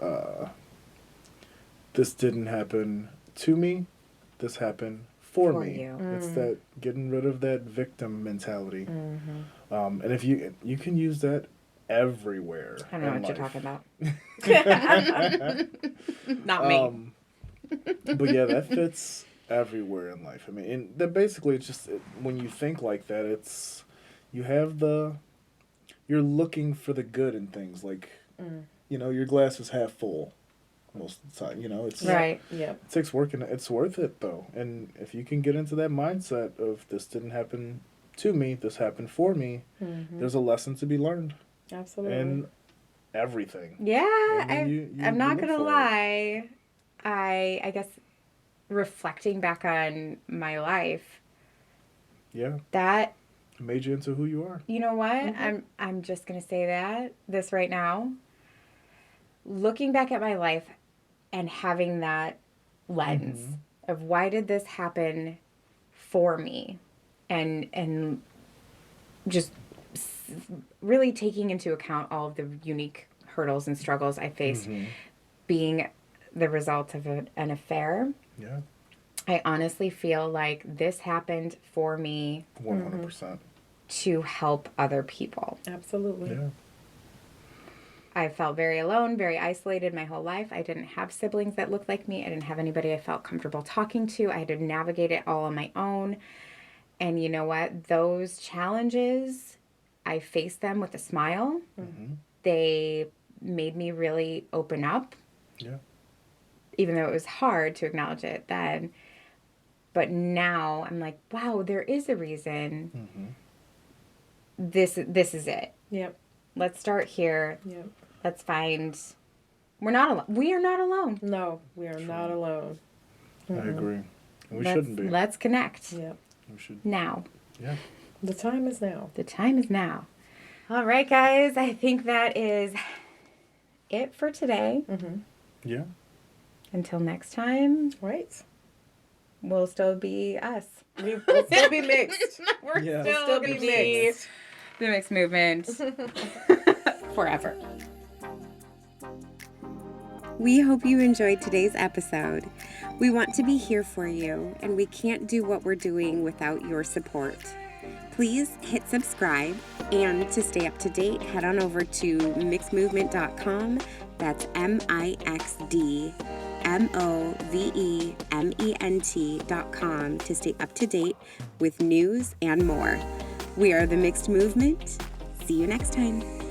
this didn't happen to me. This happened for me. you. It's that getting rid of that victim mentality. And if you can use that everywhere. I don't know in what life. you're talking about. Not me. But yeah, that fits everywhere in life. I mean, and that basically it's just when you think like that, it's you're looking for the good in things. Like, your glass is half full most of the time. It's Right. Yep. It takes work, and it's worth it though. And if you can get into that mindset of this didn't happen to me, this happened for me, there's a lesson to be learned. Absolutely. And everything. Yeah, And you I'm not look gonna for it. lie. I guess reflecting back on my life, Yeah. that, It made you into who you are. you know what? I'm just gonna say this right now. Looking back at my life and having that lens of why did this happen for me, and just really taking into account all of the unique hurdles and struggles I faced being the result of an affair. Yeah. I honestly feel like this happened for me 100%. to help other people. Absolutely. Yeah. I felt very alone, very isolated my whole life. I didn't have siblings that looked like me. I didn't have anybody I felt comfortable talking to. I had to navigate it all on my own. And you know what? Those challenges, I faced them with a smile. They made me really open up. Yeah. Even though it was hard to acknowledge it then. But now I'm like, wow, there is a reason. This is it. Yep. Let's start here. Yep. Let's find. We are not alone. No, we are not alone. I agree. And we shouldn't be. Let's connect Yep. We should. now. Yeah. The time is now. The time is now. All right, guys. I think that is it for today. Yeah. Until next time, Right. we'll still be us. We'll still be mixed. We're Yeah. still, Still gonna be be mixed. the mixed movement forever. We hope you enjoyed today's episode. We want to be here for you, and we can't do what we're doing without your support. Please hit subscribe, and to stay up to date, head on over to mixedmovement.com. That's MIXDMOVEMENT.com to stay up to date with news and more. We are the Mixed Movement. See you next time.